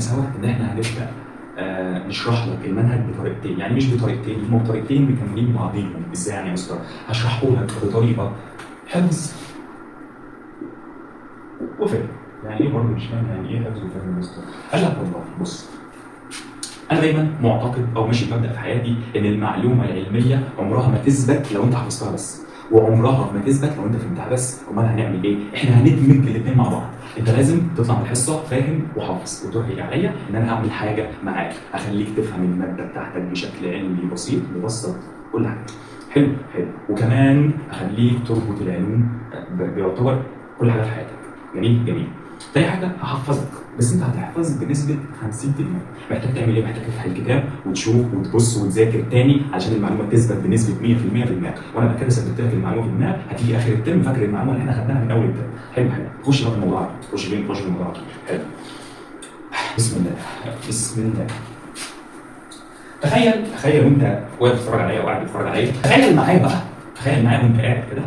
سوا ان احنا هنبدا نشرح لك المنهج بطريقتين، يعني مش بطريقتين، هما بطريقتين مكملين بعضيهم. ازاي يعني يا مستر؟ هشرحه لك بطريقه حفظ وفهم. يعني ايه برضه مش فاهم يعني ايه حفظ وفهم يا مستر؟ قال لك والله بص، انا دايما معتقد او ماشي بمبدا في حياتي ان المعلومه العلميه عمرها ما تثبت لو انت حفظتها بس، وعمرها ما تثبت لو انت فهمتها بس. امال هنعمل ايه؟ احنا هندمج الاثنين مع بعض. انت لازم تطلع من الحصه فاهم وحافظ، وترهق عليا ان انا هعمل حاجه معاك اخليك تفهم الماده بتاعتك بشكل علمي بسيط مبسط كل حاجه. حلو حلو. وكمان اخليك تربط العلوم بيعتبر كل حاجه في حياتك. جميل جميل. تاني حاجه هحفظك، بس انت هتحفظ بنسبه 50%. محتاج تعمل ايه؟ محتاج تفتح الكتاب وتشوف وتبص وتذاكر تاني عشان المعلومه تثبت بنسبه 100% في دماغك. وانا بعد كده ثبتت لك المعلومه في دماغك، هتيجي اخر الترم فاكر المعلومه اللي احنا خدناها من اول الترم. حلو حلو. خش بقى في الموضوع، خش في الموضوع. حلو. بسم الله بسم الله. تخيل وانت واقف بتتفرج عليا او قاعد بتتفرج عليا، تخيل معايا بقى، تخيل معايا وانت قاعد كده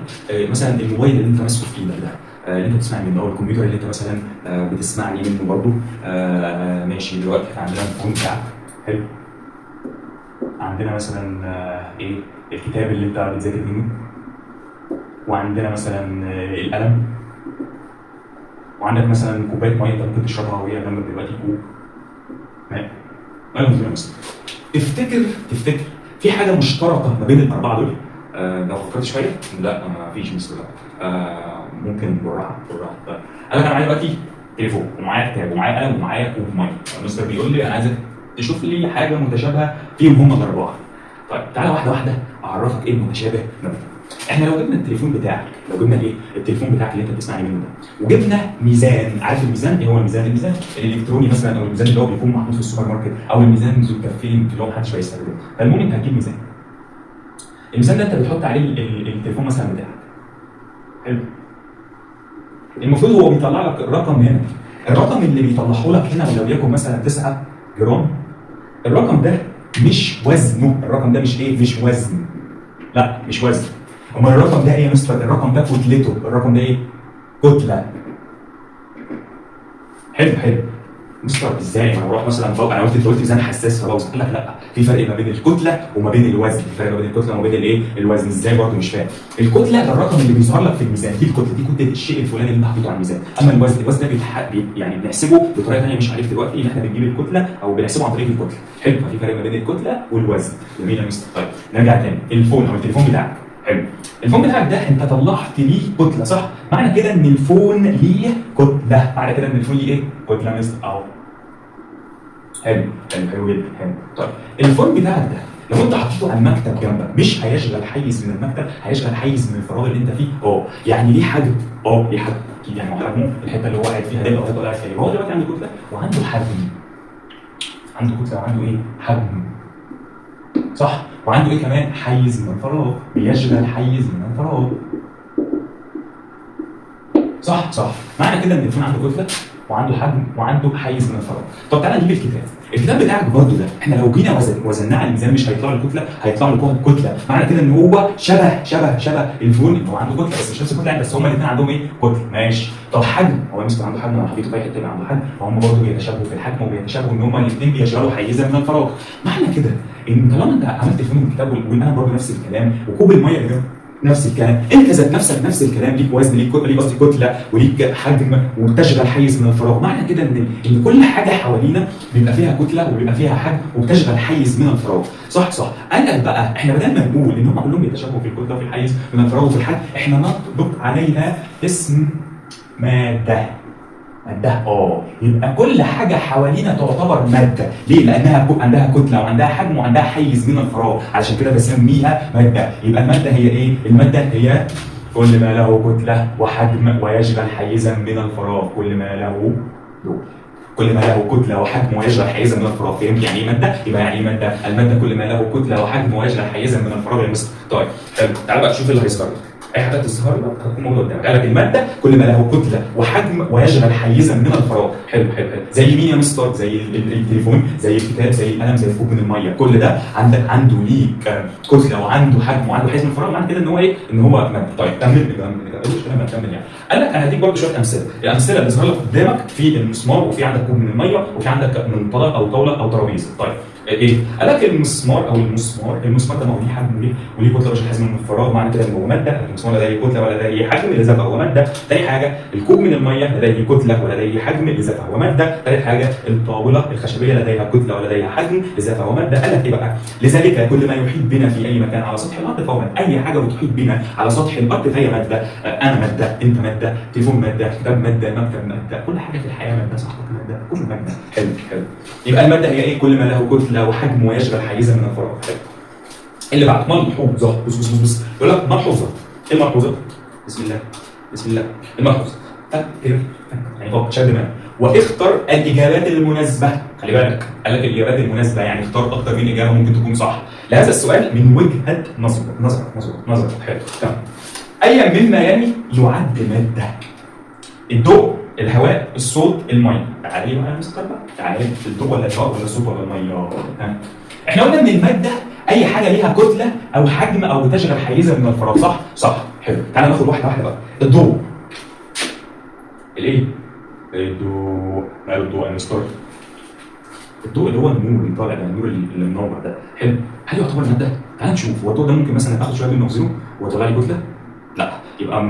مثلا الموبايل اللي انت ماسكه في ايدك ده اللي انت بتسمعني منه، او الكمبيوتر اللي انت مثلا بتسمعني منه برضه. ماشي. دلوقتي عندنا الفون بتاعك. حلو. عندنا مثلا ايه الكتاب اللي انت بتذاكر منه، وعندنا مثلا القلم، وعندك مثلا كوبايه ميه انت ممكن تشربها وهي جنبك دلوقتي كوب ماء. مثلا تفتكر في حاجه مشتركه ما بين الاربعه دول؟ لو فكرت شويه لا ما فيش مثل ممكن بالراحه. طيب انا معايا دلوقتي تليفون ومعايا كتاب ومعايا قلم ومعايا كوب ميه. المستر بيقول لي انا عايزك تشوف لي حاجه متشابهه فيهم هم الاربعه. طيب تعالى واحده واحده اعرفك ايه المتشابه ما بينهم. احنا لو جبنا التليفون بتاعك، لو جبنا ايه التليفون بتاعك اللي انت بتسمعني منه ده، وجبنا ميزان، عارف الميزان ايه هو الميزان؟ الميزان الالكتروني مثلا، او الميزان اللي هو بيكون محطوط في السوبر ماركت، او الميزان ذو الكفين اللي هو محدش بيستخدمه. فالمهم انت هتجيب ميزان. الميزان ده انت بتحط عليه التليفون مثلا بتاعك. حلو. المفروض هو بيطلع لك الرقم هنا، الرقم اللي بيطلعه لك هنا ولو يكن مثلا 9 جرام، الرقم ده مش وزنه، الرقم ده مش ايه؟ مش وزن. لا مش وزن. امال الرقم ده ايه يا مستر؟ الرقم ده كتلته، الرقم ده ايه؟ كتله. حلو. مستر ازاي؟ انا بروح مثلا انا قلت ميزان حساس فبوزن. قال لك لا، في فرق ما بين الكتله وما بين الوزن، في فرق ما بين الكتله وما بين الايه؟ الوزن. ازاي برضه مش فاهم؟ الكتله ده الرقم اللي بيظهر لك في الميزان، دي الكتله، دي كتله الشيء الفلاني اللي انت حاطه على الميزان. اما الوزن ده يعني بنحسبه بطريقه ثانيه مش عارف دلوقتي، ان احنا بنجيب الكتله او بنحسبه عن طريق الكتله. حلو. ففي فرق ما بين الكتله والوزن. جميل يا مستر. طيب نرجع تاني. الفون او التليفون بتاعك. حلو. الفون بتاعك ده انت طلعت ليه كتله، صح؟ معنى كده ان الفون ليه كتله، معنى كده ان الفون ليه ايه؟ كتله يا مستر اهو. حلو جدا. حلو. طيب الفون بتاعك ده لو انت حطيته على المكتب جنبك مش هيشغل حيز من المكتب، هيشغل حيز من الفراغ اللي انت فيه. يعني ليه حجم؟ ليه حجم اكيد. يعني هو حجمه الحته اللي هو قاعد فيها دي، او الحته اللي قاعد فيها، هو دلوقتي عنده كتله وعنده حجم. عنده كتله وعنده ايه؟ حجم. صح؟ وعنده ايه كمان؟ حيز من الفراغ، بيشغل حيز من الفراغ. صح. معنى كده ان الفون عنده كتله وعنده حجم وعنده حيز من الفراغ. طب تعالى نجيب الكتاب بتاعك برضه ده، احنا لو جينا وزناه على الميزان مش هيطلع له كتله، هيطلع له كتله. معنى كده ان هو شبه الفون، هو عنده كتله بس مش نفس الكتله يعني، بس هما الاثنين عندهم ايه؟ كتله. ماشي. طب حجم، هو مستر عنده حجم، انا حبيته في اي حته عنده حجم، فهم برضه بيتشابهوا في الحجم وبيتشابهوا ان هما الاثنين بيشغلوا حيزا من الفراغ. معنى كده ان طالما انت عملت فهم الكتاب والقلم برضه نفس الكلام، وكوب الميه اللي نفس الكلام، انت ذات نفسك نفس الكلام، ليك وزن، ليك قصدي كتله، وليك حجم، وبتشغل حيز من الفراغ. معنى كده ان كل حاجه حوالينا بيبقى فيها كتله وبيبقى فيها حجم وبتشغل حيز من الفراغ. صح. قال لك بقى احنا بدل ما نقول ان هم كلهم بيتشابهوا في الكتله وفي الحيز من الفراغ وفي الحجم، احنا نطلق عليها اسم ماده. يبقى كل حاجه حوالينا تعتبر ماده. ليه؟ لانها عندها كتله وعندها حجم وعندها حيز من الفراغ، علشان كده بسميها ماده. يبقى الماده هي ايه؟ الماده هي كل ما له كتله وحجم ويشغل حيزا من الفراغ. كل ما له كتله وحجم ويشغل حيزا من الفراغ. فهمت يعني ايه ماده؟ يبقى يعني ايه ماده؟ الماده كل ما له كتله وحجم ويشغل حيزا من الفراغ يا مستر. طيب حلو. تعال بقى شوف اللي هيظهر لك. اي حاجه تظهر لك هتكون موجوده قدامك. قال لك الماده كل ما له كتله وحجم ويشغل حيزا من الفراغ. حلو حلو حلو. زي مين يا مستر؟ زي التليفون، زي الكتاب، زي القلم، زي الكوب من الميه. كل ده عنده ليك كتله وعنده حجم وعنده حيز من الفراغ، معنى كده ان هو ايه؟ ان هو ماده. طيب كمل كمل يعني. قال لك انا هديك برضه شويه امثله. الامثله اللي ظهر لك قدامك في المسمار، وفي عندك كوب من الميه، وفي عندك منطلق او طاوله او ترابيزه. طيب ايه؟ قال لك المسمار ده ما هو ليه حجم وليه كتله مش حجم من الفراغ، معنى كده ان هو ماده. المسمار لا ليه كتله ولا ليه حجم، لذا فهو ماده. ثاني حاجه الكوب من الميه لا ليه كتله ولا ليه حجم، لذا فهو ماده. ثالث حاجه الطاوله الخشبيه لديها كتله ولا لديها حجم، لذا فهو ماده. قال لك ايه بقى؟ لذلك كل ما يحيط بنا في اي مكان على سطح الارض فهو ماده. اي حاجه بتحيط بنا على سطح الارض فهي ماده. انا ماده، انت ماده، تليفون ماده، كتاب ماده، مكتب ماده، كل حاجه في الحياه ماده، صاحبك ماده، كل ماده. حلو حلو. يبقى الماده هي ايه؟ كل ما له كتله وحجم ويشغل حيزا من الفراغ. اللي بعد ملحوظه. بص يقول لك ملحوظه. ايه الملحوظه؟ بسم الله. الملحوظه فكر يعني فكر، شد دماغك واختر الاجابات المناسبه. خلي بالك، قال لك الاجابات المناسبه يعني اختار اكتر من اجابه ممكن تكون صح لهذا السؤال من وجهه نظرك. حلو تمام. ايا مما يلي يعد ماده: الضوء، الهواء، الصوت، الميه. تعالى بقى يا مستر بقى، تعالى الضوء ولا الهواء ولا الصوت ولا الميه؟ احنا قلنا ان الماده اي حاجه ليها كتله او حجم او بتشغل حيزا من الفراغ، صح؟ حلو. تعالى ناخد واحده بقى. الضوء. الايه؟ الضوء. ماله الضوء يا مستر؟ الضوء اللي هو النور اللي طالع ده، النور اللي منور ده. حلو. هل يعتبر ماده؟ تعال نشوف. هو الضوء ده ممكن مثلا اخد شويه منه اخزنه ويطلع لي كتله؟ لا. يبقى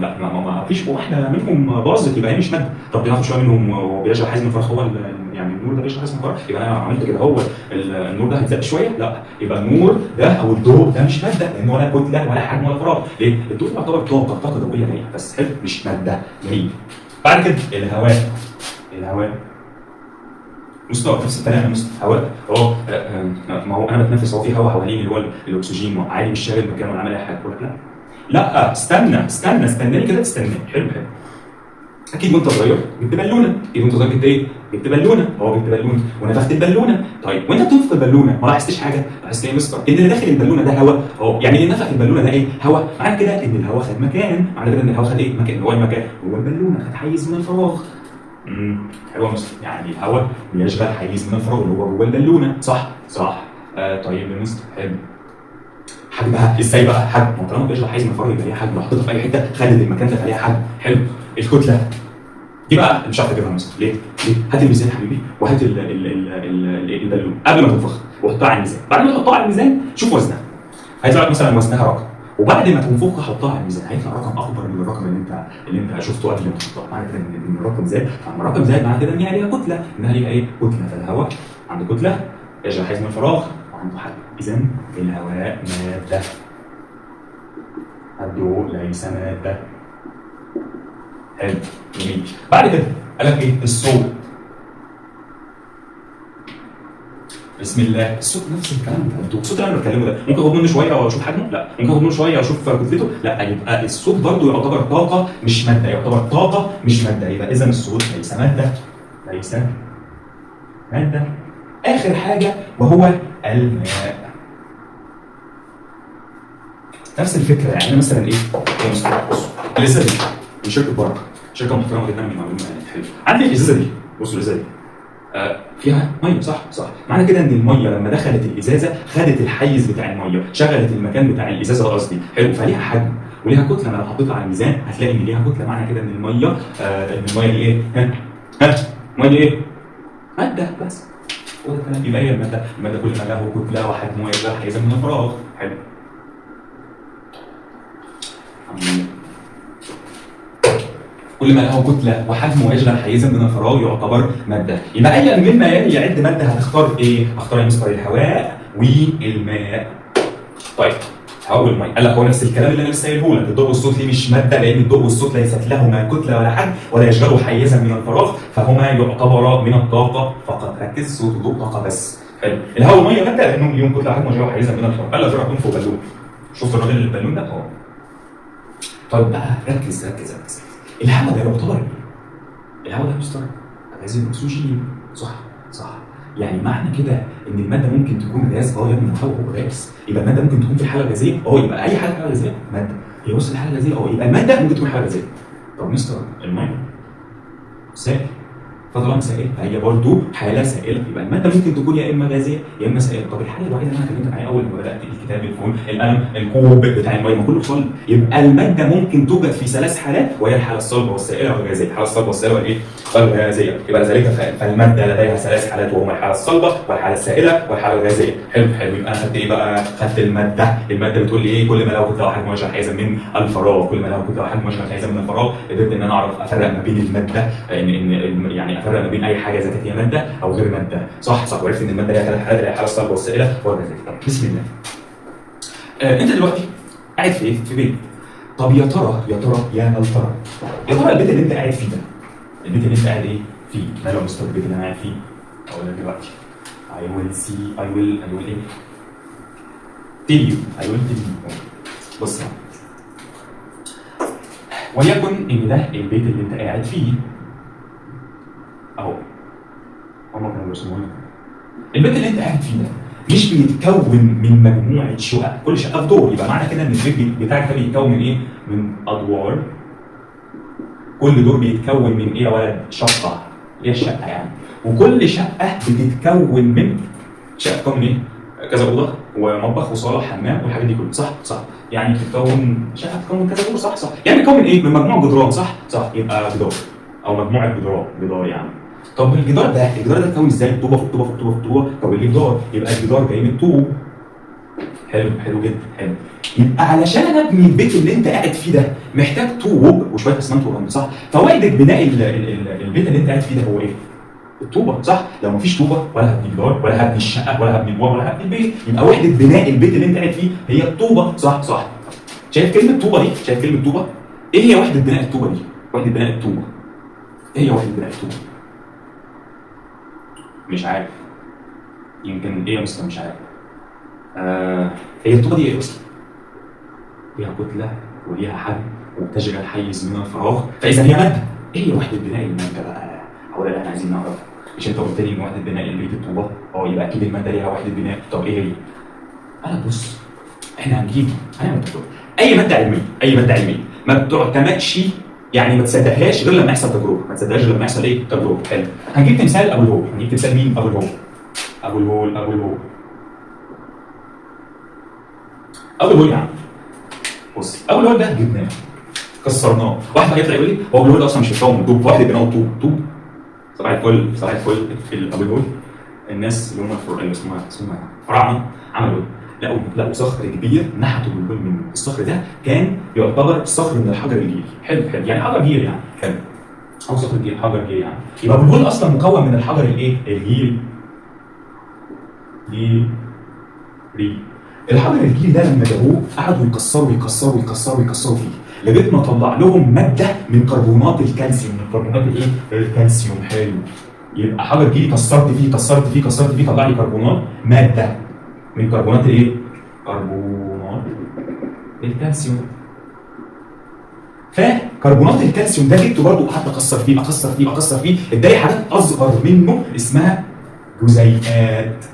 لا ما فيش واحده منهم باظت، يبقى هي مش ماده. طب بناخد شويه منهم وبيشغل حيز من الفراغ، هو يعني النور ده بيشغل حيز من الفراغ، يبقى انا عملت كده هو النور ده هيتزق شويه؟ لا. يبقى النور ده او الضوء ده مش ماده، لان ولا كتله ولا حجم ولا فراغ. ليه؟ الضوء يعتبر طاقه ضوئيه جايه بس. حلو، مش ماده. جميل. بعد كده الهواء مستوى نفس الكلام يا مستوى. هواء اهو. ما هو انا بتنفس، هو في هواء حواليني اللي هو الاكسجين عادي، مش شاغل مكانه ولا عامل اي حاجه. لا استناني كده، تستناني. حلو. اكيد وانت صغير جبت بالونه. جبت ايه؟ جبت بالونه. جبت بالونه ونفخت البالونه. طيب وانت بتنفخ البالونه ما لاحظتش حاجه؟ لاحظت ايه يا مستر؟ ان اللي داخل البالونه ده هواء. يعني اللي نفخ البالونه ده ايه؟ هواء. معنى كده ان الهواء خد مكان، معنى كده ان الهواء خد ايه؟ مكان. هو المكان هو البالونه، خد حيز من الفراغ. حلو يا مستر. يعني الهواء بيشغل حيز من الفراغ اللي هو جوه البالونه. صح. طيب يا مستر. حلو. حجمها ازاي بقى؟ حجم. ما طالما بيشغل حيز من الفراغ يبقى ليها حجم، لو حطيتها في اي حته خدت المكان ده فليها حجم. حلو. الكتله دي بقى مش هتعرف تجيبها مثلا. ليه؟ هات الميزان يا حبيبي وهات البالون قبل ما تنفخها وحطها على الميزان. بعد ما تحطها على الميزان شوف وزنها. هيطلع لك مثلا وزنها رقم، وبعد ما تنفخها حطها على الميزان هيطلع رقم اكبر من الرقم اللي انت شفته قبل ما تحطها. معنى كده ان الرقم زاد، فلما الرقم زاد معنى كده ان هي ليها كتله، انها ليها ايه؟ كتله. فالهواء عنده كتله يشغل حيز من الفراغ وعنده حجم. اذا الهواء ماده، الضوء ليس ماده. حلو. جميل. بعد كده قال لك ايه؟ الصوت. بسم الله. الصوت نفس الكلام بتاع الضوء. الصوت اللي انا بتكلمه ده ممكن اخد منه شويه واشوف حجمه؟ لا. ممكن اخد منه شويه واشوف كتلته؟ لا. يبقى الصوت برضه يعتبر طاقه مش ماده. يبقى اذا الصوت ليس ماده. اخر حاجه وهو الماء. نفس الفكره. يعني مثلا ايه؟ الازازه دي من شركه بركه، شركه محترمه جدا من المعلومه. حلو. عندي الازازه دي، بصوا الازازه دي فيها ميه. صح. معنى كده ان الميه لما دخلت الازازه خدت الحيز بتاع الميه، شغلت المكان بتاع الازازه قصدي. حلو. فليها حجم وليها كتله. انا لو حطيتها على الميزان هتلاقي ان ليها كتله. معنى كده ان الميه دي ايه؟ الميه دي ايه؟ ماده بس. هو ده الكلام. يبقى هي الماده كل ما له كتله وحجم ويشغل حيزا من الفراغ. حلو. كل ما له كتله وحجم ويشغل حيزا من الفراغ يعتبر ماده. يبقى اي مما يلي يعد ماده هتختار ايه؟ هختار يا مستر الهواء والماء. طيب الهواء والماء قال لك هو نفس الكلام اللي انا لسه قايله لك. الضوء والصوت ليه مش ماده؟ لان الضوء والصوت ليست لهما كتله ولا حجم ولا يشغلوا حيزا من الفراغ، فهما يعتبرا من الطاقه فقط. ركز، صوت وضوء طاقه بس. حلو. الهواء والماء ماده لانهم ليهم كتله وحجم ويشغلوا حيزا من الفراغ. قال لك تروح تنفخ بالون. شفت الراجل اللي البالون ده؟ طيب بقى ركز. الهواء ده يعتبر ايه؟ الهواء ده مستر غاز الاكسجين. صح. يعني معنى كده ان الماده ممكن تكون غاز. يا ابني الهواء هو غاز. يبقى الماده ممكن تكون في حاله غازيه. يبقى اي حاله غازيه ماده. هي وصلت لحاله غازيه، يبقى الماده ممكن تكون حاله غازيه. طب مستر الميه سائل، فطالما سائل فهي برضه حاله سائله، يبقى الماده ممكن تكون يا اما غازيه يا اما سائله. طب الحاله الوحيده اللي انا اتكلمت عليها اول ما بدات الكتاب، الفون، القلم، الكوب بتاع الميه، ما كله صلب، يبقى الماده ممكن توجد في ثلاث حالات، وهي الحاله الصلبه والسائله والغازيه. الحاله الصلبه والسائله والايه؟ والغازيه. يبقى ذلك فالماده لديها ثلاث حالات، وهما الحاله الصلبه والحاله السائله والحاله الغازيه. حلو حلو. يبقى انا خدت ايه بقى؟ خدت الماده. الماده بتقول لي ايه؟ كل ما له كتله حجم مشع حيزا من الفراغ، كل ما له كتله حجم مشع حيزا من الفراغ. قدرت ان انا اعرف افرق ما بين الماده، ان يعني افرق ما بين اي حاجه اذا كانت هي ماده او غير ماده. صح صح. وعرفت ان الماده ليها ثلاث حالات، اللي هي الحاله الصلبه والسائله والغازيه. طب بسم الله. انت دلوقتي قاعد في ايه؟ في بيت. طب يا ترى يا ترى يا هل ترى يا ترى البيت اللي انت قاعد فيه ده، البيت اللي انت قاعد ايه فيه، ماله مستر البيت اللي انا قاعد فيه؟ اقول لك دلوقتي. I will see I will ايه؟ tell you I will tell you. بص يعني. وليكن ان ده البيت اللي انت قاعد فيه اهو. هما كانوا بيرسموه لك. البيت اللي انت قاعد فيه ده مش بيتكون من مجموعه شقق، كل شقه في دور، يبقى معنى كده ان البيت بتاعك ده بيتكون من ايه؟ من ادوار. كل دور بيتكون من ايه يا ولد؟ شقه. هي الشقه يعني. وكل شقه بتتكون من شقه بتتكون من ايه؟ كذا اوضه ومطبخ وصاله وحمام والحاجات دي كلها. صح صح. يعني بتتكون شقه بتتكون من كذا دور. صح صح. يعني بتتكون من ايه؟ من مجموعه جدران. صح صح. يبقى جدار او مجموعه جدار يعني. طب الجدار ده اتكون ازاي؟ طوبه في طوبه في طوبه في طوبه. طب الجدار يبقى الجدار جاي من طوب. حلو حلو جدا. حلو. يبقى علشان انا ابني البيت اللي انت قاعد فيه ده محتاج طوب وشويه اسمنت ورمل. صح. فوحده بناء البيت اللي انت قاعد فيه ده هو ايه؟ الطوبه. صح. لو مفيش طوبه ولا هبني جدار ولا هبني الشقه ولا هبني البواب ولا هبني البيت، يبقى وحده بناء البيت اللي انت قاعد فيه هي الطوبه. صح صح. شايف كلمه طوبه دي؟ شايف كلمه طوبه؟ ايه هي وحده بناء الطوبه دي؟ وحده بناء الطوبه ايه هي وحده بناء الطوبه؟ مش عارف. يمكن ايه يا مستر؟ مش عارف. هي الطوبه دي ايه اصلا؟ ليها كتله وليها حجم وبتشغل حيز من الفراغ، فاذا هي ماده. ايه هي وحده بناء الماده بقى؟ هو ده اللي احنا عايزين نعرفه. مش انت قلت لي ان وحده بناء البيت الطوبه؟ يبقى اكيد الماده ليها وحده بناء. طب ايه هي؟ انا بص، احنا هنعمل تجربه. اي ماده علميه ما بتعتمدش، يعني ما تصدقهاش غير لما يحصل تجربه، ما تصدقهاش غير لما يحصل ايه؟ تجربه. حلو. هنجيب تمثال ابو الهول. هنجيب تمثال مين؟ ابو الهول. ابو الهول يعني. بص، ابو الهول ده جبناه كسرناه. واحد هيطلع يقول لي هو ابو الهول اصلا مش بيتكون من طوب، واحد بناه طوب. صباح الفل صباح الفل. في ابو الهول الناس اللي هم اسمها فراعنه عملوا لقوا صخر كبير نحتوا بالهول منه. الصخر ده كان يعتبر صخر من الحجر الجيري. حلو يعني حجر جيري يعني. حلو. او صخر جيري، حجر جيري يعني. يبقى ابو الهول اصلا مكون من الحجر الايه؟ الجيري. الحجر الجيري ده لما جابوه قعدوا يكسروا فيه لغايه ما طلع لهم ماده من كربونات الكالسيوم. من كربونات الايه؟ الكالسيوم. حلو. يبقى حجر جيري كسرت فيه طلع لي كربونات، ماده من كربونات الايه؟ كربونات الكالسيوم. فكربونات الكالسيوم ده جبته برضه وقعدت اكسر فيه اداني حاجات اصغر منه اسمها جزيئات.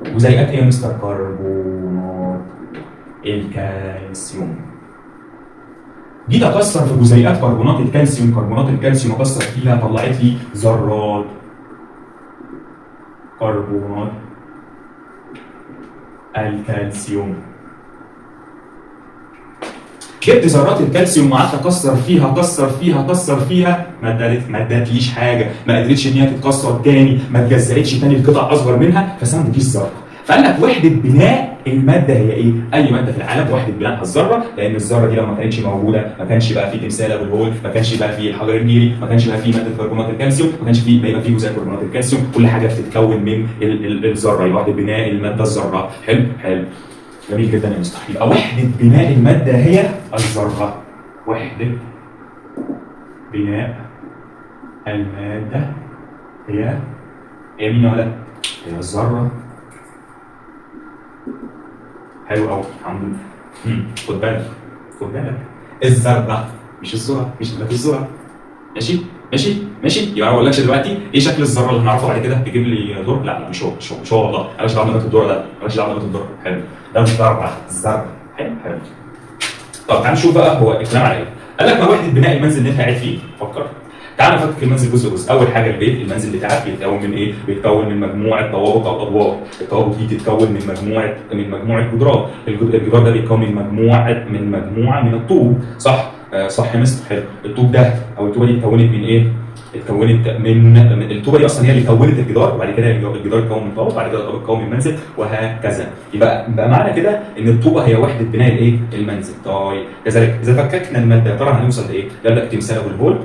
جزيئات ايه يا مستر؟ كربونات الكالسيوم. جيت اكسر في جزيئات كربونات الكالسيوم اكسر فيها طلعت لي ذرات كربونات الكالسيوم. جبت ذرات الكالسيوم وقعدت اكسر فيها ما ادتليش حاجه، ما قدرتش ان هي تتكسر تاني، ما اتجزأتش تاني لقطع اصغر منها، فسموا دي الذره. فقال لك وحده بناء الماده هي ايه؟ اي ماده في العالم وحده بنائها الذره، لان الذره دي لو ما كانتش موجوده ما كانش بقى في تمثال ابو الهول، ما كانش بقى في الحجر الجيري، ما كانش بقى في ماده كربونات الكالسيوم، ما كانش بيبقى في جزيء كربونات الكالسيوم. كل حاجه بتتكون من الذره. يبقى وحده بناء الماده الذره. حلو. جميل جدا يا مستر. يبقى وحده بناء الماده هي الذره. وحده بناء الماده هي مين ولا؟ هي الذره. حلو قوي. الحمد لله. خد بالك الذره مش الذره، مش الذره. ماشي. يبقى ما اقولكش دلوقتي ايه شكل الذره اللي هنعرفه بعد كده تجيب لي دور. لا مش هو والله. مالكش دعوه بالذره ده. حلو. ده مش ذره، الذره. حلو حلو. طب تعال نشوف بقى هو الكلام على ايه. قال لك ما وحده بناء المنزل اللي انت قاعد فيه. فكر. تعال نفكك المنزل جزء جزء. اول حاجه البيت، المنزل بتاعك بيتكون من ايه؟ بيتكون من مجموعه ضوابط او ادوار. الضوابط دي تتكون من مجموعه جدران. الجدار ده بيتكون من مجموعه من الطوب، صح؟ صح يا مستر. حلو. الطوب ده او الطوبه دي اتكونت من ايه؟ اتكونت من الطوبه دي اصلا هي اللي كونت الجدار، وبعد كده الجدار اتكون من طوب، وبعد كده الطوب اتكون من منزل، وهكذا. يبقى معنى كده ان الطوبه هي وحده بناء الايه؟ المنزل. طيب كذلك اذا فككنا الماده يا ترى هنوصل لايه؟ قال لك تمثال ابو الهول،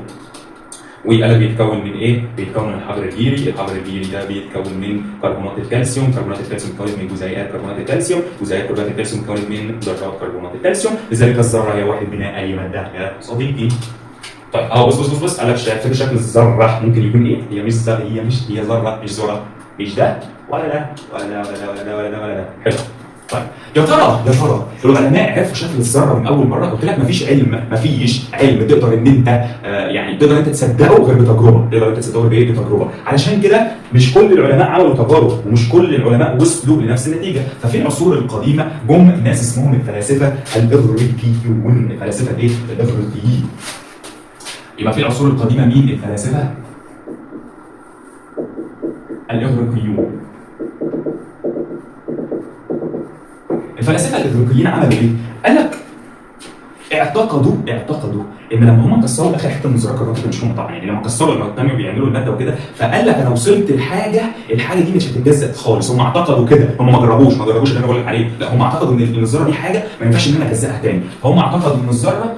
وقال بيتكون من ايه؟ بيتكون من الحجر الجيري. الحجر الجيري ده بيتكون من كربونات الكالسيوم. كربونات الكالسيوم مكونة من جزيئات كربونات الكالسيوم. جزيئات كربونات الكالسيوم مكونة من ذرات كربونات الكالسيوم. لذلك الذره هي وحده بناء اي ماده يا صديقي. طيب بص قال لك فاكر شكل الذره ممكن يكون ايه؟ هي ذره، مش ذره، مش ده ولا ده ولا ده ولا ده ولا ده ولا ده ولا ده. حلو. طيب يا ترى العلماء عرفوا شكل الذره من اول مره؟ قلت لك مفيش علم تقدر ان انت تقدر انت تصدقه غير بتجربه. علشان كده مش كل العلماء عملوا تجارب، ومش كل العلماء وصلوا لنفس النتيجه. ففي العصور القديمه جم ناس اسمهم الفلاسفه الاغريقيون. الفلاسفه الايه؟ الاغريقيين. يبقى في العصور القديمه مين؟ الفلاسفه الاغريقيون. الفلاسفه الاغريقيين عملوا ايه؟ قال لك اعتقدوا ان لما هم كسروا اخر حته من زرار الكهرباء مش هم طبعا، يعني لما كانوا بيعملوا الماده وكده، فقال لك انا وصلت لحاجه، الحاجه دي مش هتتجزأ خالص. هم اعتقدوا كده، هم ما جربوش اللي انا بقول لك عليه، لا هم اعتقدوا ان الذره دي حاجه ما ينفعش ان انا اجزأها تاني. فهم اعتقدوا ان الذره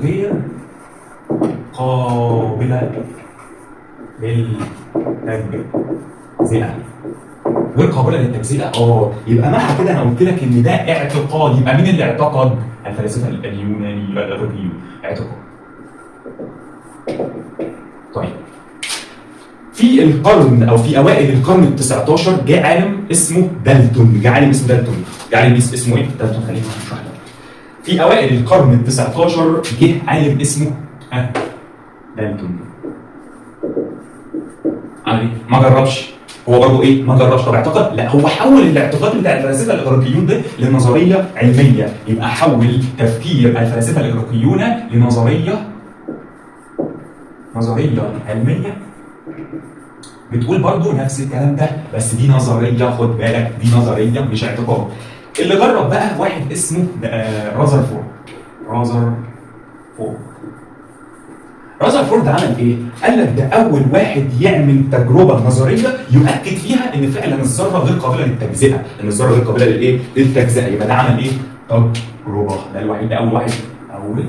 غير قابله للتجزئه. غير قابله للتجزئه. يبقى معنى كده انا قلت لك ان ده اعتقاد. يبقى مين اللي اعتقد؟ الفلاسفه اليونانيين الاغريقيون. اعتقاد. طيب في القرن او في اوائل القرن ال19 جاء عالم اسمه دالتون. اسمه ايه؟ دالتون. خلينا نشرح لك. في اوائل القرن ال19 جه عالم اسمه دالتون. عمل ايه؟ ما جربش. هو برضه ايه؟ ما جربش. طب اعتقد؟ لا، هو حول الاعتقاد بتاع الفلاسفه الاغريقيين ده لنظريه علميه. يبقى حول تفكير الفلاسفه الاغريقيون لنظريه علميه بتقول برضه نفس الكلام ده، بس دي نظريه، خد بالك، دي نظريه مش اعتقاد. اللي جرب بقى واحد اسمه رازرفورد عمل ايه؟ قال لك ده اول واحد يعمل تجربه نظريه يؤكد فيها ان فعلا الذره غير قابله للتجزئه، للتجزئه. يبقى ده عمل ايه؟ تجربه. ده الوحيد، ده اول من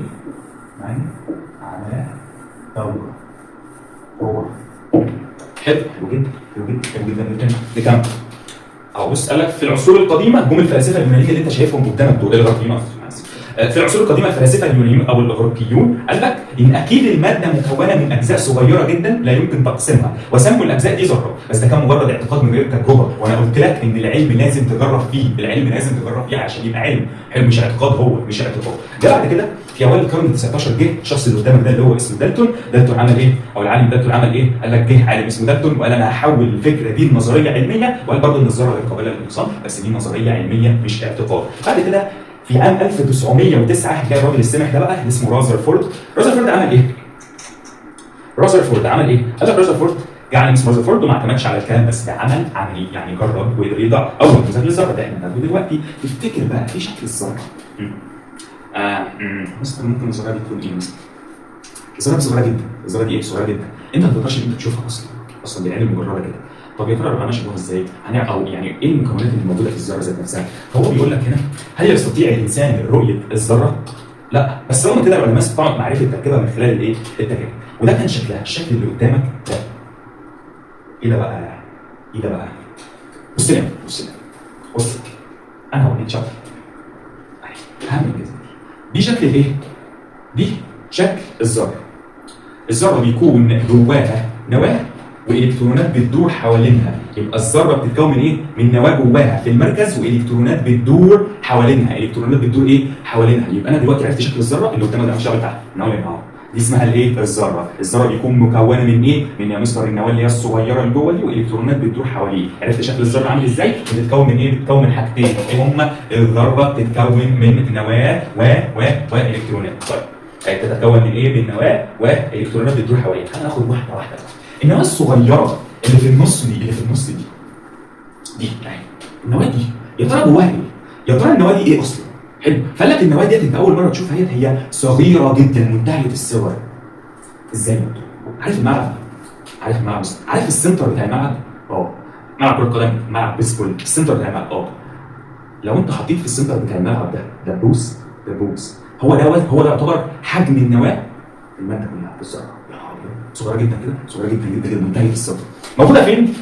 عمل تجربه. حلو جدا. نكمل. بص قال لك في العصور القديمه جم الفلاسفه اليونانيين اللي انت شايفهم قدامك دول، الاغريقيين. في العصور القديمه الفلاسفه اليونانيين او الاغريقيون قال لك ان اكيد الماده مكونه من اجزاء صغيره جدا لا يمكن تقسيمها، وسموا الاجزاء دي ذرات. بس ده كان مجرد اعتقاد من غير تجربه، وانا قلت لك ان العلم لازم تجرب فيه، عشان يبقى علم. مش اعتقاد. ده بعد كده في اوائل القرن ال19 جه الشخص اللي قدامك ده اللي هو اسمه دالتون. عمل ايه؟ او العالم دالتون عمل ايه؟ قال لك جه عالم اسمه دالتون وقال انا هحول الفكره دي لنظريه علميه، وقال برضه ان الذره غير قابله للانقسام، بس دي نظريه علميه مش اعتقاد. بعد كده في عام 1909 جاء الراجل السمح ده بقى اللي اسمه رازرفورد عمل ايه؟ قال لك رازرفورد جه عالم اسمه رازرفورد وما اعتمدش على الكلام بس، ده عمل عملي، يعني جرب وقدر يضع اول نموذج للذره. ده احنا هناخده دلوقتي. تفتكر بقى في شكل الذره؟ مثلا ممكن الذره دي تكون ايه مثلا؟ الذره دي صغيره جدا. انت ما تقدرش ان انت تشوفها اصلا بالعين المجرده كده. طب يا ترى ربنا شبهها ازاي؟ او يعني ايه المكونات اللي موجوده في الذره ذات نفسها؟ فهو بيقول لك هنا هل يستطيع الانسان رؤيه الذره؟ لا، بس رغم كده العلماء استطاعوا معرفه تركيبها من خلال الايه؟ التجارب. وده كان شكلها، الشكل اللي قدامك ده. ايه ده بقى؟ بص لي انا هوريك شكل. هعمل كده. دي شكل الايه؟ دي شكل الذره. الذره بيكون جواها نواه والكترونات بتدور حوالينها. يبقى الذره بتتكون من ايه؟ من نواه جواها في المركز والكترونات بتدور حوالينها. يبقى انا دلوقتي عرفت شكل الذره اللي قدامك ده. مش هقول تحت، انا هقول دي اسمها الايه؟ الذره. الذره بيكون مكونه من ايه؟ من يا مستر النواه اللي هي الصغيره اللي جوه دي والالكترونات بتدور حواليه. عرفت شكل الذره عامل ازاي؟ بتتكون من ايه؟ بتتكون من حاجتين ايه هما؟ الذره بتتكون من نواه والكترونات. طيب بتتكون من ايه؟ من نواه والكترونات بتدور حواليها. خلينا ناخد واحده واحده. النواه الصغيره اللي في النص دي دي يعني النواه دي يا ترى جواها ايه؟ يا ترى النواه دي ايه اصلا؟ حلو. فقال لك النواه ديت انت اول مره تشوفها هي صغيره جدا منتهيه الصغر. ازاي؟ عارف الملعب؟ عارف السنتر بتاع الملعب؟ ملعب كره قدم، ملعب بيسبول، السنتر بتاع الملعب. لو انت حطيت في السنتر بتاع الملعب ده دبوس هو ده يعتبر حجم النواه الماده كلها بالظبط. صغيره جدا كده، صغيره جدا منتهيه الصغر. موجوده فين؟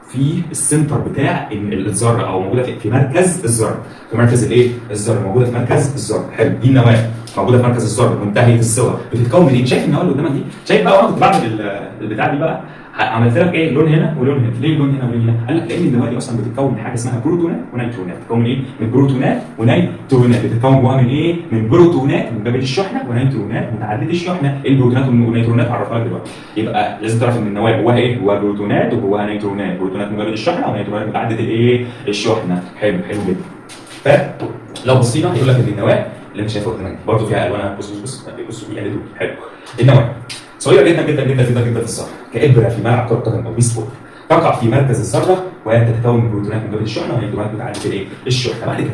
في السنتر بتاع الذره، او موجوده في مركز الذره. في مركز الايه؟ الذره. موجوده في مركز الذره. حلو. دي النواه موجوده في مركز الذره منتهيه الصغر. بتتكون من ايه؟ شايف النواه اللي قدامك دي؟ شايف بقى؟ وانا كنت بعمل البتاع دي بقى عملت لك ايه؟ لون هنا ولون هنا. ليه لون هنا ولون هنا؟ قال لك لان النواه دي اصلا بتتكون من حاجه اسمها بروتونات ونيوترونات. بتتكون من ايه؟ من بروتونات ونيوترونات. بتتكون جواها من ايه؟ من بروتونات موجبه الشحنه ونيوترونات متعدده الشحنه. ايه البروتونات والنيوترونات؟ عرفها لك دلوقتي. يبقى لازم تعرف ان النواه جواها ايه؟ جواها بروتونات وجواها نيوترونات. بروتونات موجبه الشحنه ونيوترونات متعدده الايه؟ الشحنه. حلو جدا. فلو بصينا هيقول لك ان النواه اللي انت شايفها قدامك برضه فيها الوانها. بص بيقلدوا. حلو. النواه صغيره جدا في الصخر كابره في ملعب كره قدم او بيسبول. تقع في مركز الذره وتتكون من بروتونات موجبه الشحنه ونيوترونات متعدده الايه؟ الشحنه. بعد كده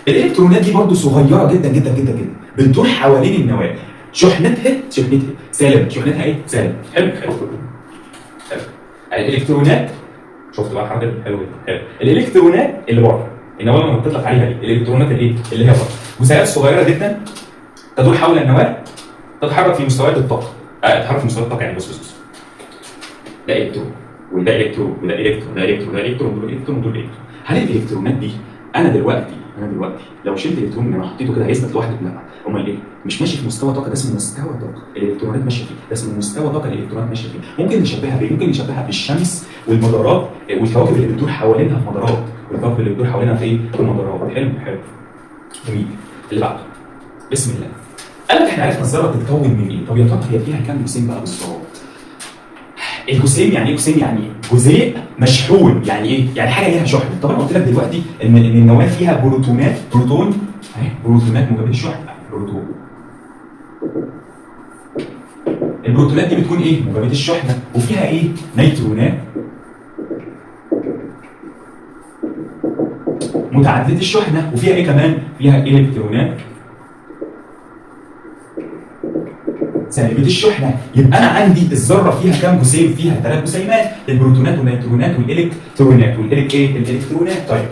الالكترونات دي برضه صغيره جدا بتدور حوالين النواه. شحنتها سالب. شحنتها ايه؟ سالب. حلو. الالكترونات شفت بقى الحركه؟ حلو. الالكترونات اللي بره النواه لما بتطلق عليها دي الالكترونات الايه؟ اللي هي بره جزيئات صغيره جدا تدور حول النواه، تتحرك في مستويات الطاقه. تتحرك في مستويات الطاقه. يعني بص ده الكترون وده الكترون وده الكترون وده الكترون وده الكترون ودول الكترون ودول الكترون. هل الالكترونات دي انا دلوقتي لو شلت الكترون من حطيته كده هيثبت لوحده؟ لا. امال ايه؟ مش ماشي في مستوى طاقه. ده اسمه مستوى طاقه الالكترونات ماشيه فيه. ده اسمه مستوى طاقه الالكترونات ماشيه فيه. ممكن نشبهها بايه؟ ممكن نشبهها بالشمس والمدارات والكواكب اللي بتدور حوالينها في مدارات. والكواكب اللي بتدور حوالينها في ايه؟ في مدارات. حلو. جميل. اللي بعده بسم الله. قال لك احنا عرفنا الذره بتتكون من ايه؟ طب يا ترى هي فيها كام جسيم بقى بالظبط؟ الجسيم يعني ايه؟ جسيم يعني جزيء مشحون. يعني ايه؟ يعني حاجه ليها شحنه. طبعا قلت لك دلوقتي ان النواه فيها بروتونات موجبه الشحنه. البروتونات دي بتكون ايه؟ موجبه الشحنه. وفيها ايه؟ نيوترونات متعدده الشحنه. وفيها ايه كمان؟ فيها الكترونات سالبه الشحنه. يبقى انا عندي الذره فيها كام جسيم؟ فيها 3 جسيمات: البروتونات والنيوترونات والالكترونات الالكترونات. طيب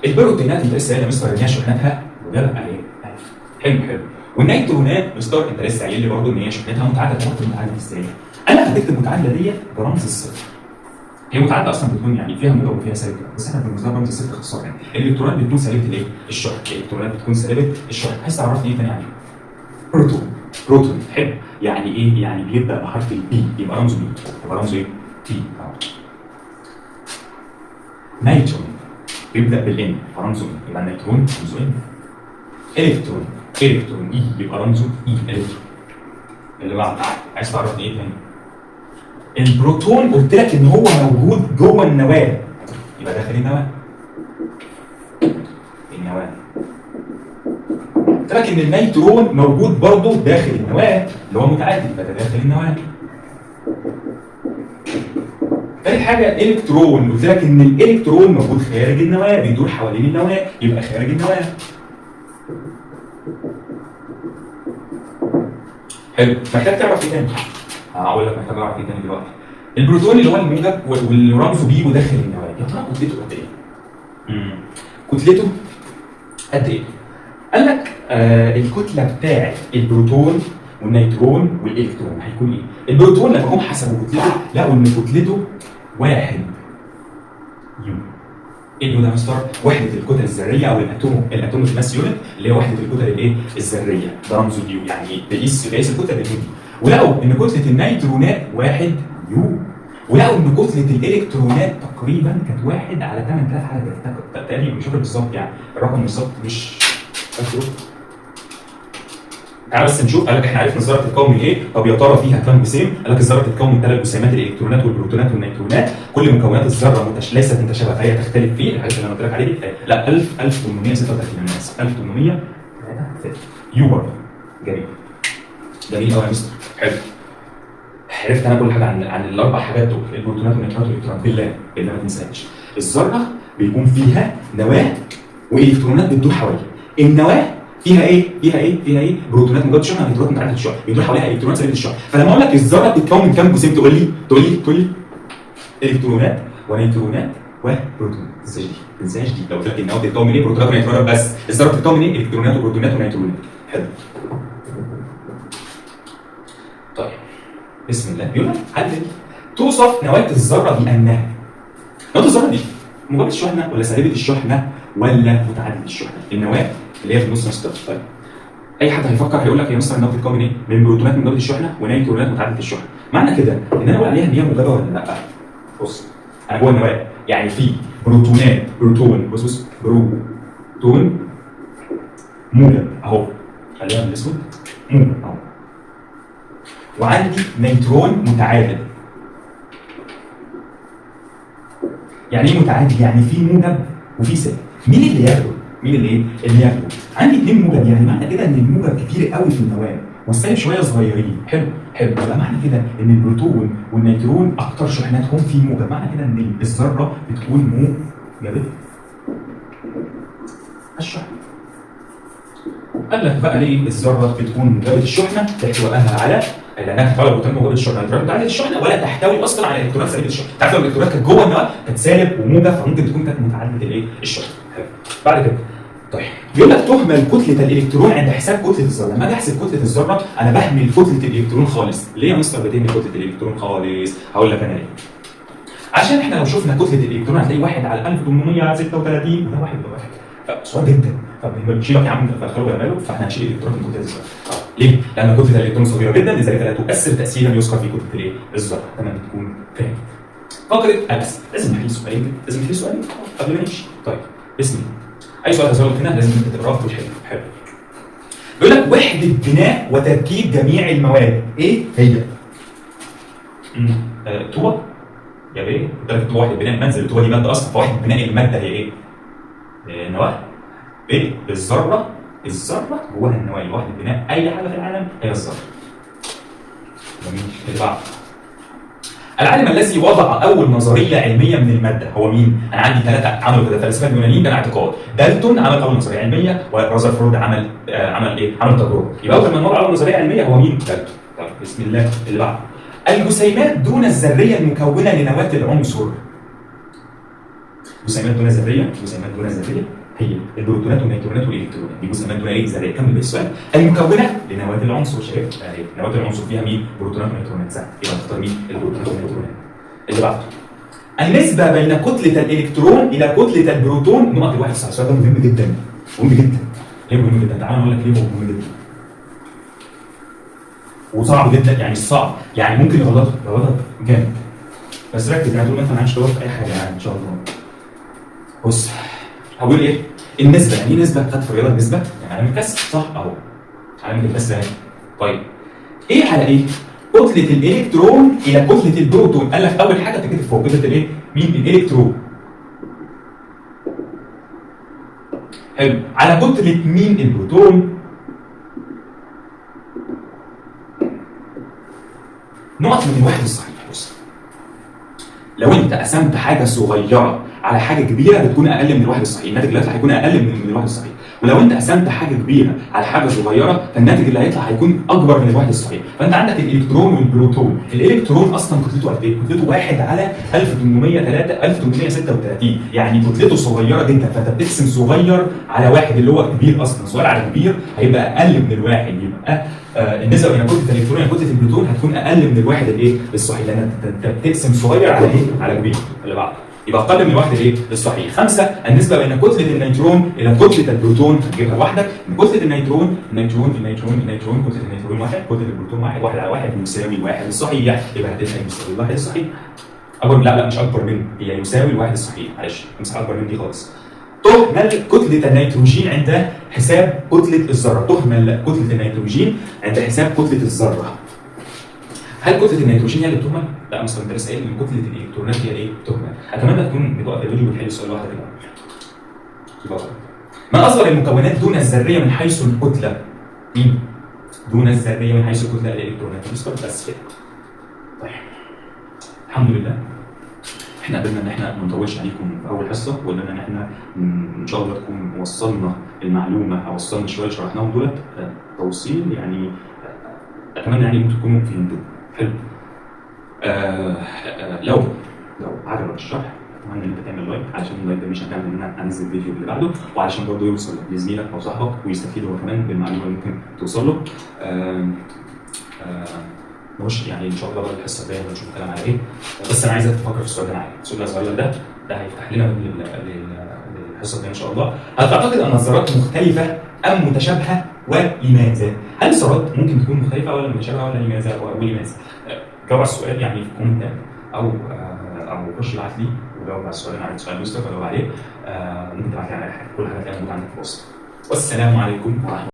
البروتونات انت لسه قايل يا مستر ان هي شحنتها موجبه اهي. حلو. والنيوترونات مستر انت لسه قايل لي برضه ان هي شحنتها متعادله. هتكتب متعادله ازاي؟ انا هتكتب المتعادله ديت برمز الصفر. هي متعادله اصلا بتكون يعني فيها موجب وفيها سالب، بس احنا بنمثلها برمز الصفر اختصار. يعني الالكترونات بتكون سالبه الايه؟ الشحن. الالكترونات بتكون سالبه الشحن. عايز تعرفني ايه تاني عليه؟ بروتون. حلو. يعني ايه؟ يعني بيبدا بحرف البي. يبقى رمزه بي. يبقى رمزه ايه؟ تي. نيترون بيبدا بالان فرمزه ايه؟ يبقى النيترون رمزه ايه؟ الكترون اي يبقى رمزه اي. الكترون. اللي بعد عايز تعرفني ايه تاني؟ البروتون قلت لك ان هو موجود جوه النواه، يبقى داخل النواه. قلت لك ان النيترون موجود برضه داخل النواه اللي هو متعدد، يبقى ده داخل النواه. تاني حاجه الكترون، قلت لك ان الالكترون موجود خارج النواه بيدور حوالين النواه، يبقى خارج النواه. حلو. محتاج تعرف ايه تاني؟ هقول لك محتاج اعرف ايه تاني دلوقتي. البروتون اللي هو الموجب واللي رمزه بي وداخل النواه، يا ترى كتلته قد ايه؟ كتلته قد ايه؟ قال لك الكتله بتاعت البروتون والنيترون والالكترون هيكون ايه؟ البروتون لما هم حسبوا كتلته لقوا ان كتلته 1 يو. ايه اليو ده يا مستر؟ وحده الكتل الذريه او الاتوميك ماس يونت، اللي هي وحده الكتل الايه؟ الذريه. ده رمزه اليو، يعني بيقيس الكتله باليو دي. ولقوا ان كتله النيترونات 1 يو. ولقوا ان كتله الالكترونات تقريبا كانت 1 على 8000 حاجه تقريبا، مش فاكر بالظبط يعني الرقم بالظبط مش فاكره. تعال بس نشوف. قال لك احنا عرفنا الذره بتتكون من ايه؟ طب يا ترى فيها كام جسيم؟ قال لك الذره بتتكون من 3 جسيمات، الالكترونات والبروتونات والنيوترونات. كل مكونات الذره ليست متشابهه فهي تختلف في الحاجات اللي انا قلت لك عليها دي. لا 1836 انا اسف 1833 يو برضه. جميل جميل قوي يا مستر. حلو. عرفت انا كل حاجه عن الاربع حاجات دول، البروتونات والنيوترونات والالكترونات. بالله ما تنساش. الذره بيكون فيها نواه والكترونات بتدور حواليها. النواه فيها ايه؟ فيها ايه؟ بروتونات مجرد الشحنه، الكترونات متعدده الشحنه، بيدور حواليها الكترونات سالبه الشحنه. فلما اقول لك الذره بتتكون من كام جسيم تقول لي الكترونات ونيوترونات وبروتونات. ما تنساش دي. لو قلت لك النواه بتتكون من ايه؟ بروتونات ونيوترونات بس. الذره بتتكون من ايه؟ الكترونات وبروتونات ونيوترونات. حلو. طيب بسم الله. بيقول لك عدل توصف نواه الذره بانها نواه الذره دي مجرد الشحنه ولا سالبه الشحنه ولا متعدده الشحنه؟ النواه اللي هي في النص مستر. طيب اي حد هيفكر هيقول لك يا مستر النواه بتتكون من ايه؟ من بروتونات مجرد الشحنه ونيوترونات متعدده الشحنه. معنى كده ان انا اقول عليها ان هي موجبه ولا لا؟ بص انا جوه النواه يعني في بروتون بص بروتون موجب اهو، خليها بالاسود موجب اهو، وعندي نيوترون متعادل. يعني ايه متعادل؟ يعني في موجب وفي سالب. مين اللي ياخده؟ اللي ياخده؟ عندي 2 موجب، يعني معنى كده ان الموجب كتير قوي في النواه والسالب شويه صغيرين. حلو. يبقى معنى كده ان البروتون والنيوترون اكتر شحناتهم في موجب. معنى كده ان الذره بتكون موجبه الشحنه. قال لك بقى ليه الذره بتكون موجبه الشحنه؟ لاحتوائها على لانها تحتوي بروتون موجب الشحنه، الالكترونات متعدده الشحنه، ولا تحتوي اصلا على الكترونات سالبه الشحنه. تعرف لو الالكترونات كانت جوه النواه كانت سالب وموجب، فممكن تكون كانت متعدده الشحنه. حلو. بعد كده طيب بيقول لك تهمل كتله الالكترون عند حساب كتله الذره. لما اجي احسب كتله الذره انا بهمل كتله الالكترون خالص. ليه يا مستر بتهمل كتله الالكترون خالص؟ هقول لك انا ليه. عشان احنا لو شفنا كتله الالكترون هتلاقي 1 على 1836 وده 1 بواحد، فصغير جدا. فبنشيلك يا عم فخلوا بالك، فاحنا هنشيل الالكترون من كتله الذره. ليه؟ لان كتله الالكترون صغيره جدا لذلك لا تؤثر تاثيرا يذكر في كتله الذره. تمام تكون فاهم. فقره ألس لازم نحل سؤالين قبل ما نمشي. طيب بسم الله. اي سؤال هسألك هنا لازم انت تقراه وتحله. حلو. بيقول لك وحده بناء وتركيب جميع المواد ايه هي؟ طوبه يا بيه. قلت لك طوبه وحده بناء المنزل. الطوبه دي ماده اصلا، فوحده بناء الماده هي ايه؟ النواه. ايه؟ الذره جواها النواه. وحده بناء اي حاجه في العالم هي الذره. جميل. اللي بعده العالم الذي وضع اول نظريه علميه من الماده هو مين؟ انا عندي 3 عملوا كده فلاسفه اليونانيين كان اعتقاد. دالتون عمل اول نظريه علميه، ورذرفورد عمل ايه؟ عمل تجربه. يبقى اول من وضع اول نظريه علميه هو مين؟ دالتون. طيب بسم الله. اللي بعده الجسيمات دون الذريه المكونه لنواه العنصر. جسيمات دون ذريه هي البروتونات والنيوترونات والالكترونات. دي جسيمات دون ايه؟ ذريه. كمل بالسؤال. المكونه لنواه العنصر. شايف اهي نواه العنصر فيها مين؟ بروتونات ونيوترونات. سهل. يبقى نختار مين؟ البروتونات والنيوترونات. اللي بعده النسبه بين كتله الالكترون الى كتله البروتون. نقط الواحد صح. السؤال ده مهم جدا. ليه مهم جدا؟ تعالى اقول لك ليه مهم جدا وصعب جدا. يعني صعب، يعني ممكن يغلطك جامد، بس ركز. يعني طول ما انت معكش دور في اي حاجه يعني ان شاء الله. بص هقول ايه؟ النسبه. يعني ايه نسبه؟ خدت في الرياضه النسبه يعني علامه كسر صح؟ اهو علامه الكسر اهي. طيب ايه على ايه؟ كتله الالكترون الى كتله البروتون. قال لك اول حاجه تكتب فوق كتله الايه؟ مين؟ الالكترون. حلو. على كتله مين؟ البروتون. نقط من الواحد الصحيح. بص لو انت قسمت حاجه صغيره على حاجه كبيره بتكون اقل من الواحد الصحيح، الناتج اللي هيطلع هيكون اقل من الواحد الصحيح. ولو انت قسمت حاجه كبيره على حاجه صغيره فالناتج اللي هيطلع هيكون اكبر من الواحد الصحيح. فانت عندك الالكترون والبروتون. الالكترون اصلا كتلته قد ايه؟ كتلته 1 على 1836، يعني كتلته صغيره جدا. فانت بتقسم صغير على واحد اللي هو كبير اصلا. صغير على كبير هيبقى اقل من الواحد. يبقى النسبه بين كتله الالكترون وكتله البروتون هتكون اقل من الواحد الايه؟ الصحيح، لان انت بتقسم صغير على ايه؟ على كبير. اللي بعده يبقى اقل من الواحد الايه؟ الصحيح. 5 النسبه بين كتله النيوترون الى كتله البروتون. هتجيبها لوحدك. من كتله النيوترون كتله النيوترون 1، كتله البروتون 1 على 1 يساوي 1 الصحيح. يبقى هتبقى يساوي 1 الصحيح. اكبر لا مش اكبر من، هي يساوي 1 الصحيح. معلش امسح اكبر من دي خالص. تهمل كتلة النيتروجين عند حساب كتلة الذرة. تهمل كتلة النيتروجين عند حساب كتلة الذرة. هل كتلة النيتروجين هي اللي بتهمل؟ لا مستر، انت لسه قايل ان كتلة الالكترونات هي ايه؟ بتهمل. اتمنى تكون بتقف الفيديو وبتحل السؤال لوحدك كده. ما اصغر المكونات دون الذرية من حيث الكتلة؟ مين؟ دون الذرية من حيث الكتلة الالكترونات. مستر بس كده. طيب. الحمد لله. احنا قدرنا ان احنا ما نطولش عليكم في اول حصه، وقلنا ان احنا ان شاء الله تكون وصلنا المعلومه او وصلنا شويه شرحناهم دولت توصيل يعني. اتمنى يعني انتم تكونوا فهمتوا. حلو. لو عجبك الشرح اتمنى ان انت تعمل لايك، علشان اللايك ده مش هتعمل ان انا انزل الفيديو اللي بعده، وعلشان برضه يوصل لزميلك او صاحبك ويستفيد هو كمان بالمعلومه اللي ممكن توصل له. نخش يعني ان شاء الله بقى الحصه الجايه ونشوف الكلام على ايه. بس انا عايزك تفكر في السؤال ده معايا. السؤال الصغير ده هيفتح لنا للحصه الجايه ان شاء الله. هل تعتقد ان الذرات مختلفه ام متشابهه ولماذا؟ هل الذرات ممكن تكون مختلفه ولا متشابهه ولا لماذا ولماذا؟ جاوب على السؤال يعني في الكومنتات او خش ابعت لي وجاوب على السؤال. انا عرفت سؤال مستر فجاوب عليه. ممكن تبعت لي على اي حاجه، كل حاجه هتلاقيها موجوده عندك في الوصف. والسلام عليكم ورحمه الله.